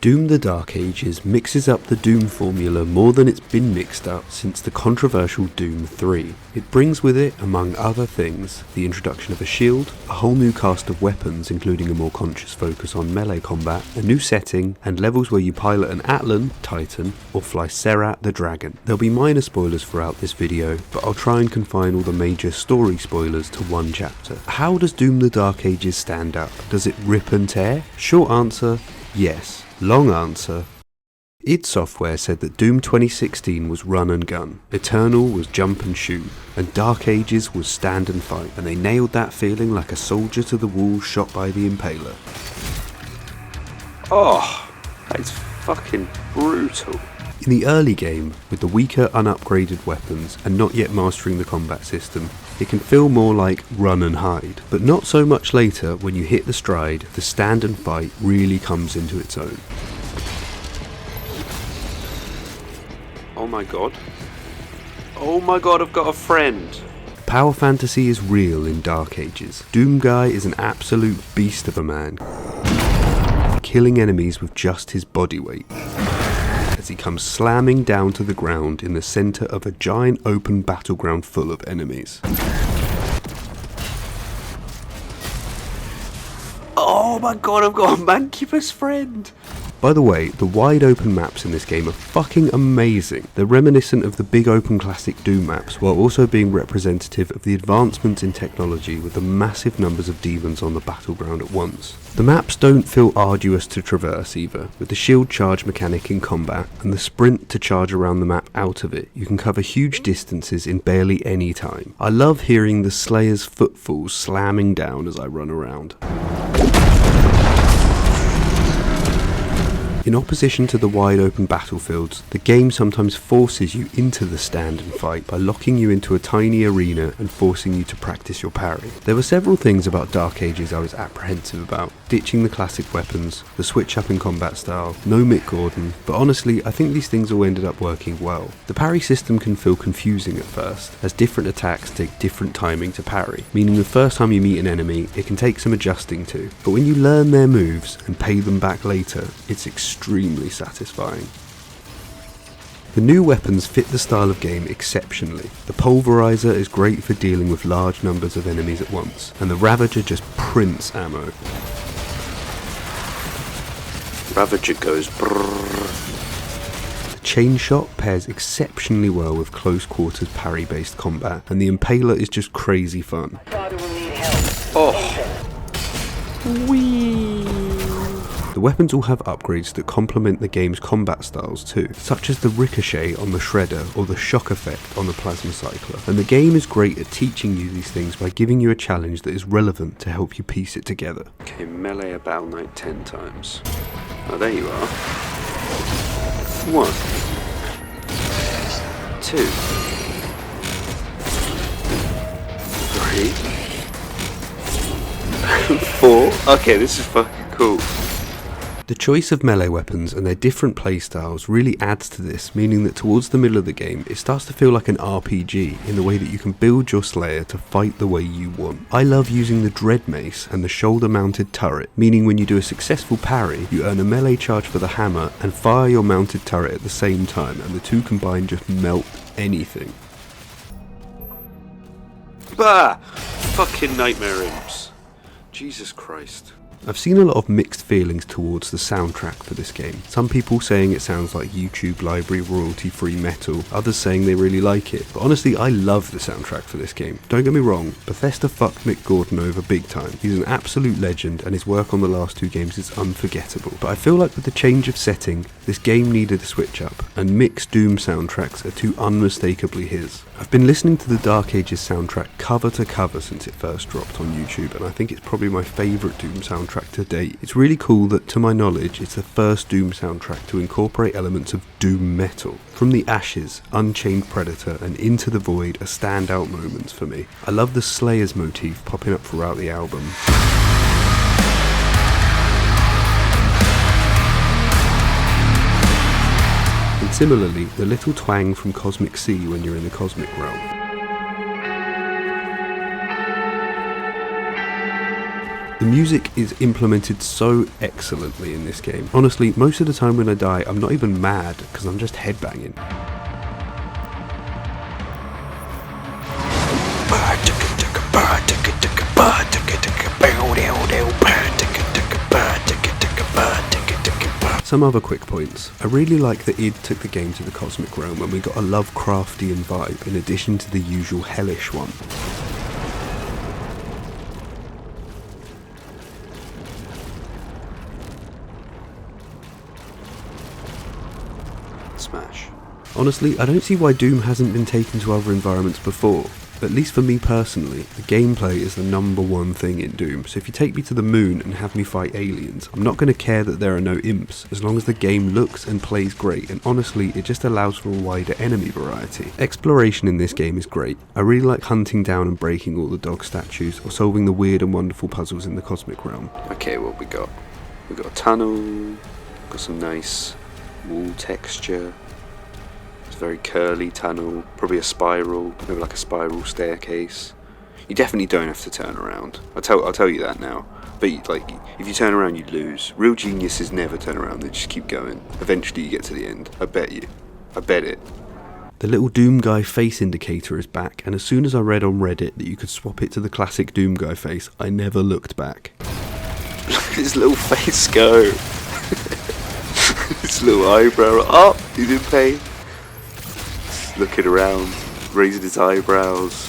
Doom the Dark Ages mixes up the Doom formula more than it's been mixed up since the controversial Doom 3. It brings with it, among other things, the introduction of a shield, a whole new cast of weapons including a more conscious focus on melee combat, a new setting, and levels where you pilot an Atlan, Titan, or fly Serat the Dragon. There'll be minor spoilers throughout this video, but I'll try and confine all the major story spoilers to one chapter. How does Doom the Dark Ages stand up? Does it rip and tear? Short answer, yes. Long answer, id Software said that Doom 2016 was run and gun, Eternal was jump and shoot, and Dark Ages was stand and fight, and they nailed that feeling like a soldier to the wall shot by the Impaler. Oh, that is fucking brutal. In the early game, with the weaker unupgraded weapons and not yet mastering the combat system, it can feel more like run and hide, but not so much later. When you hit the stride, the stand and fight really comes into its own. Oh my god. Oh my god, I've got a friend! Power fantasy is real in Dark Ages. Doom Guy is an absolute beast of a man, killing enemies with just his body weight, as he comes slamming down to the ground in the centre of a giant open battleground full of enemies. Oh my god, I've got a mancubus friend! By the way, the wide open maps in this game are fucking amazing. They're reminiscent of the big open classic Doom maps, while also being representative of the advancements in technology with the massive numbers of demons on the battleground at once. The maps don't feel arduous to traverse either, with the shield charge mechanic in combat and the sprint to charge around the map out of it. You can cover huge distances in barely any time. I love hearing the Slayer's footfalls slamming down as I run around. In opposition to the wide open battlefields, the game sometimes forces you into the stand and fight by locking you into a tiny arena and forcing you to practice your parry. There were several things about Dark Ages I was apprehensive about. Ditching the classic weapons, the switch up in combat style, no Mick Gordon, but honestly I think these things all ended up working well. The parry system can feel confusing at first, as different attacks take different timing to parry, meaning the first time you meet an enemy it can take some adjusting to, but when you learn their moves and pay them back later, it's extremely satisfying. The new weapons fit the style of game exceptionally. The Pulverizer is great for dealing with large numbers of enemies at once, and the Ravager just prints ammo. Ravager goes brrrr. The Chain Shot pairs exceptionally well with close quarters parry based combat, and the Impaler is just crazy fun. Oh! Whee! The weapons all have upgrades that complement the game's combat styles too, such as the ricochet on the Shredder or the shock effect on the Plasma Cycler, and the game is great at teaching you these things by giving you a challenge that is relevant to help you piece it together. Okay, melee a Battle Knight 10 times. Oh, there you are. 1, 2, 3, 4. Okay, this is fucking cool. The choice of melee weapons and their different playstyles really adds to this, meaning that towards the middle of the game it starts to feel like an RPG in the way that you can build your Slayer to fight the way you want. I love using the Dread Mace and the shoulder mounted turret, meaning when you do a successful parry you earn a melee charge for the hammer and fire your mounted turret at the same time, and the two combined just melt anything. Bah! Fucking nightmare imps. Jesus Christ. I've seen a lot of mixed feelings towards the soundtrack for this game. Some people saying it sounds like YouTube library royalty-free metal, others saying they really like it. But honestly, I love the soundtrack for this game. Don't get me wrong, Bethesda fucked Mick Gordon over big time. He's an absolute legend and his work on the last two games is unforgettable. But I feel like with the change of setting, this game needed a switch up, and Mick's Doom soundtracks are too unmistakably his. I've been listening to the Dark Ages soundtrack cover to cover since it first dropped on YouTube, and I think it's probably my favourite Doom soundtrack to date. It's really cool that, to my knowledge, it's the first Doom soundtrack to incorporate elements of Doom metal. From the Ashes, Unchained Predator, and Into the Void are standout moments for me. I love the Slayer's motif popping up throughout the album. And similarly, the little twang from Cosmic Sea when you're in the Cosmic Realm. The music is implemented so excellently in this game. Honestly, most of the time when I die, I'm not even mad because I'm just headbanging. Some other quick points. I really like that id took the game to the cosmic realm and we got a Lovecraftian vibe in addition to the usual hellish one. Smash. Honestly, I don't see why Doom hasn't been taken to other environments before. At least for me personally, the gameplay is the #1 thing in Doom, so if you take me to the moon and have me fight aliens, I'm not going to care that there are no imps, as long as the game looks and plays great, and honestly, it just allows for a wider enemy variety. Exploration in this game is great. I really like hunting down and breaking all the dog statues, or solving the weird and wonderful puzzles in the cosmic realm. Okay, what we got? We got a tunnel, got some nice wall texture. Very curly tunnel, probably a spiral, maybe like a spiral staircase. You definitely don't have to turn around. I'll tell you that now. But like, if you turn around, you lose. Real geniuses never turn around; they just keep going. Eventually, you get to the end. I bet you. I bet it. The little Doom Guy face indicator is back, and as soon as I read on Reddit that you could swap it to the classic Doom Guy face, I never looked back. Look at his little face go. His little eyebrow. Oh, he's in pain. Looking around, raising his eyebrows,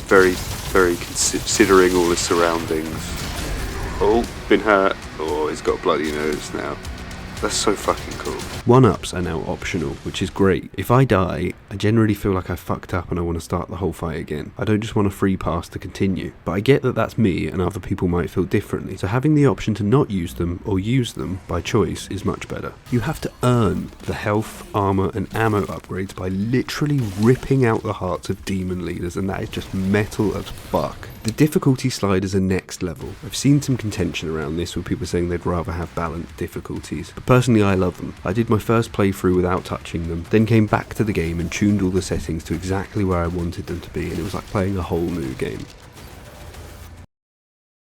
very considering all his surroundings. Oh, been hurt. Oh, he's got a bloody nose now. That's so fucking cool. 1-ups are now optional, which is great. If I die, I generally feel like I fucked up and I want to start the whole fight again. I don't just want a free pass to continue. But I get that that's me and other people might feel differently, so having the option to not use them or use them by choice is much better. You have to earn the health, armor and ammo upgrades by literally ripping out the hearts of demon leaders, and that is just metal as fuck. The difficulty sliders are next level. I've seen some contention around this with people saying they'd rather have balanced difficulties, but personally I love them. I did my first playthrough without touching them, then came back to the game and tuned all the settings to exactly where I wanted them to be, and it was like playing a whole new game.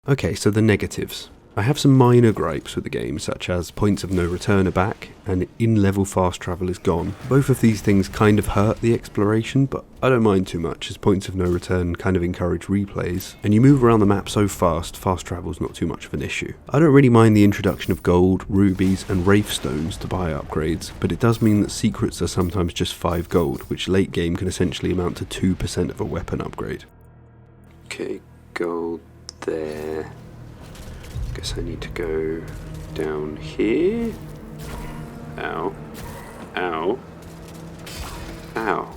Okay, so the negatives. I have some minor gripes with the game, such as points of no return are back, and in-level fast travel is gone. Both of these things kind of hurt the exploration, but I don't mind too much, as points of no return kind of encourage replays, and you move around the map so fast travel's not too much of an issue. I don't really mind the introduction of gold, rubies, and wraith stones to buy upgrades, but it does mean that secrets are sometimes just 5 gold, which late game can essentially amount to 2% of a weapon upgrade. Okay, gold there. Guess I need to go down here. Ow. Ow. Ow.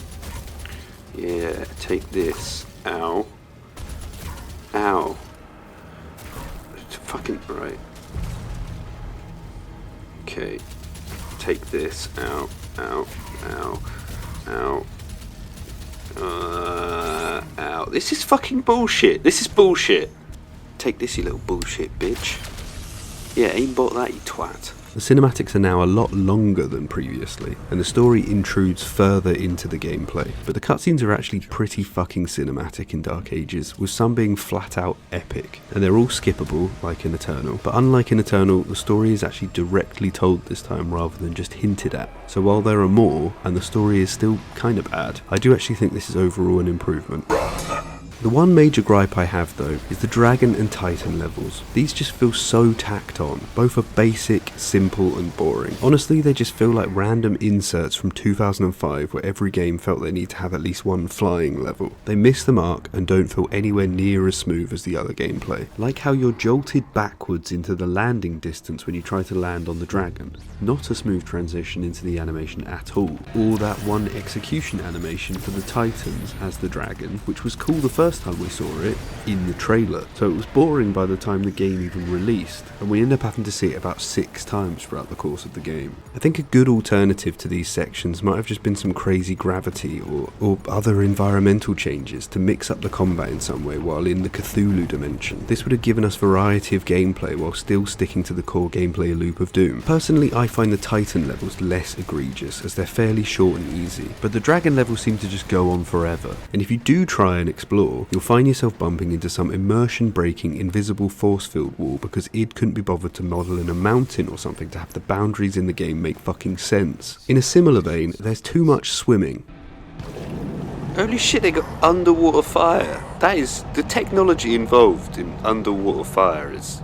Yeah, take this. Ow. Ow. Fucking right. Okay. Take this. Ow. Ow. Ow. Ow. Ow. This is fucking bullshit. This is bullshit. Take this, you little bullshit bitch. Yeah, aimbot that, you twat. The cinematics are now a lot longer than previously, and the story intrudes further into the gameplay, but the cutscenes are actually pretty fucking cinematic in Dark Ages, with some being flat out epic, and they're all skippable, like in Eternal. But unlike in Eternal, the story is actually directly told this time rather than just hinted at. So while there are more, and the story is still kind of bad, I do actually think this is overall an improvement. The one major gripe I have though is the Dragon and Titan levels. These just feel so tacked on. Both are basic, simple and boring. Honestly, they just feel like random inserts from 2005 where every game felt they need to have at least one flying level. They miss the mark and don't feel anywhere near as smooth as the other gameplay. Like how you're jolted backwards into the landing distance when you try to land on the dragon. Not a smooth transition into the animation at all. Or that one execution animation for the Titans as the dragon, which was cool the first time we saw it in the trailer, so it was boring by the time the game even released, and we end up having to see it about 6 times throughout the course of the game. I think a good alternative to these sections might have just been some crazy gravity or other environmental changes to mix up the combat in some way while in the Cthulhu dimension. This would have given us variety of gameplay while still sticking to the core gameplay loop of Doom. Personally, I find the Titan levels less egregious as they're fairly short and easy, but the dragon levels seem to just go on forever, and if you do try and explore, before, you'll find yourself bumping into some immersion-breaking invisible force-field wall because id couldn't be bothered to model in a mountain or something to have the boundaries in the game make fucking sense. In a similar vein, there's too much swimming. Holy shit, they got underwater fire. That is, the technology involved in underwater fire is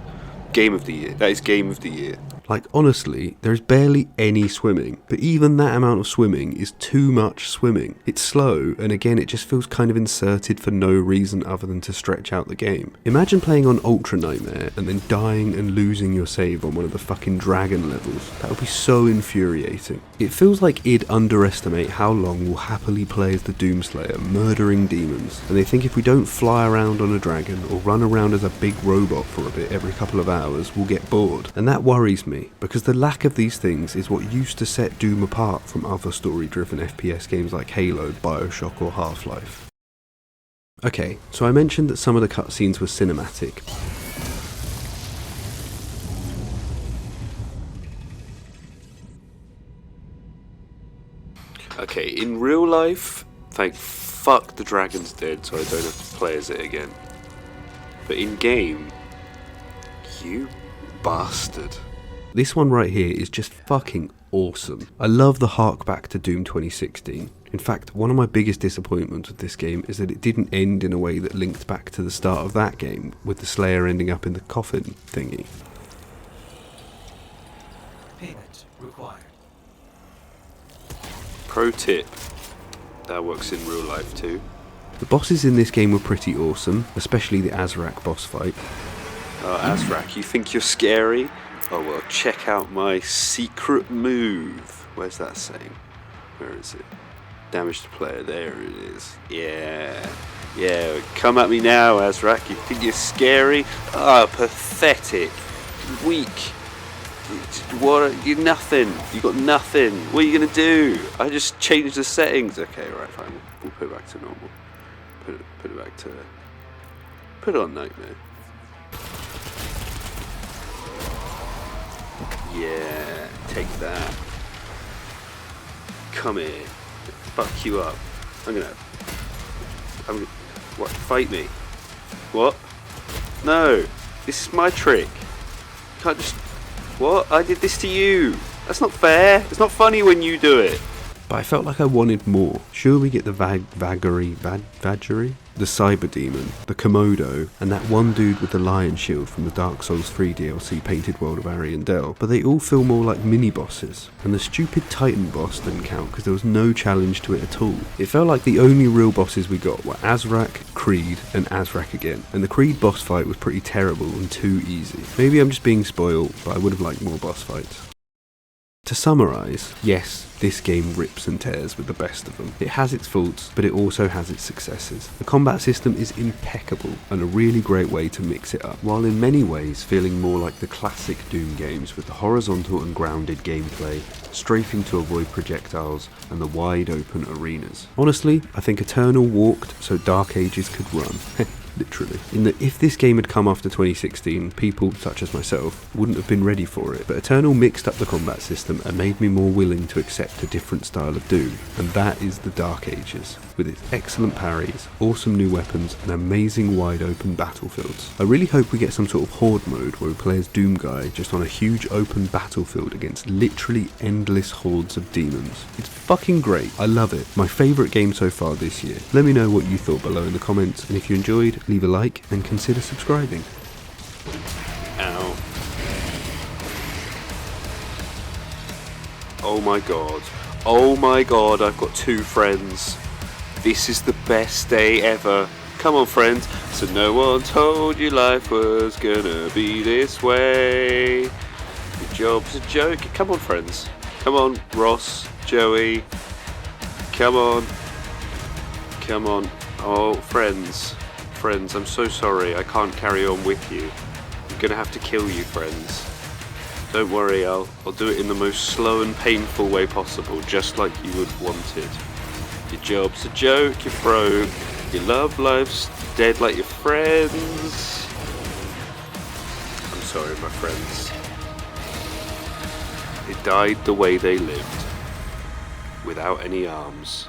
game of the year. That is game of the year. Like, honestly, there's barely any swimming, but even that amount of swimming is too much swimming. It's slow, and again, it just feels kind of inserted for no reason other than to stretch out the game. Imagine playing on Ultra Nightmare and then dying and losing your save on one of the fucking dragon levels. That would be so infuriating. It feels like id underestimate how long we'll happily play as the Doomslayer, murdering demons, and they think if we don't fly around on a dragon or run around as a big robot for a bit every couple of hours, we'll get bored. And that worries me, because the lack of these things is what used to set Doom apart from other story-driven FPS games like Halo, Bioshock or Half-Life. Okay, so I mentioned that some of the cutscenes were cinematic. Okay, in real life, thank fuck the dragon's dead so I don't have to play as it again. But in game, you bastard. This one right here is just fucking awesome. I love the hark back to Doom 2016. In fact, one of my biggest disappointments with this game is that it didn't end in a way that linked back to the start of that game, with the Slayer ending up in the coffin thingy. Payment required. Pro tip, that works in real life too. The bosses in this game were pretty awesome, especially the Azrak boss fight. Oh, Azrak, you think you're scary? Oh well, check out my secret move. Where's that saying? Where is it? Damage to player, there it is. Yeah, come at me now, Azrak. You think you're scary? Ah, pathetic. Weak. What? You're nothing. You got nothing. What are you gonna do? I just changed the settings. Okay, right, fine. We'll put it back to normal. Put it back to... Put it on Nightmare. Yeah, take that. Come here. Fuck you up. I'm gonna... What? Fight me? What? No. This is my trick. You can't just... What? I did this to you. That's not fair. It's not funny when you do it. But I felt like I wanted more. Sure, we get the Vaggery? The Cyber Demon, the Komodo, and that one dude with the lion shield from the Dark Souls 3 DLC Painted World of Ariandel, but they all feel more like mini-bosses. And the stupid Titan boss didn't count because there was no challenge to it at all. It felt like the only real bosses we got were Azrak, Creed, and Azrak again, and the Creed boss fight was pretty terrible and too easy. Maybe I'm just being spoiled, but I would have liked more boss fights. To summarise, yes, this game rips and tears with the best of them. It has its faults, but it also has its successes. The combat system is impeccable and a really great way to mix it up, while in many ways feeling more like the classic Doom games with the horizontal and grounded gameplay, strafing to avoid projectiles, and the wide open arenas. Honestly, I think Eternal walked so Dark Ages could run. Literally. In that if this game had come after 2016, people, such as myself, wouldn't have been ready for it. But Eternal mixed up the combat system and made me more willing to accept a different style of Doom. And that is the Dark Ages, with its excellent parries, awesome new weapons, and amazing wide open battlefields. I really hope we get some sort of horde mode where we play as Doom Guy just on a huge open battlefield against literally endless hordes of demons. It's fucking great. I love it. My favourite game so far this year. Let me know what you thought below in the comments, and if you enjoyed, leave a like and consider subscribing. Ow. Oh my god. Oh my god, I've got 2 friends. This is the best day ever. Come on, friends. So no one told you life was gonna be this way. Your job's a joke. Come on, friends. Come on, Ross, Joey. Come on. Come on. Oh, friends. Friends, I'm so sorry. I can't carry on with you. I'm gonna have to kill you, friends. Don't worry, I'll do it in the most slow and painful way possible, just like you would want it. Your job's a joke, you're broke. Your love life's dead like your friends. I'm sorry, my friends. They died the way they lived, without any arms.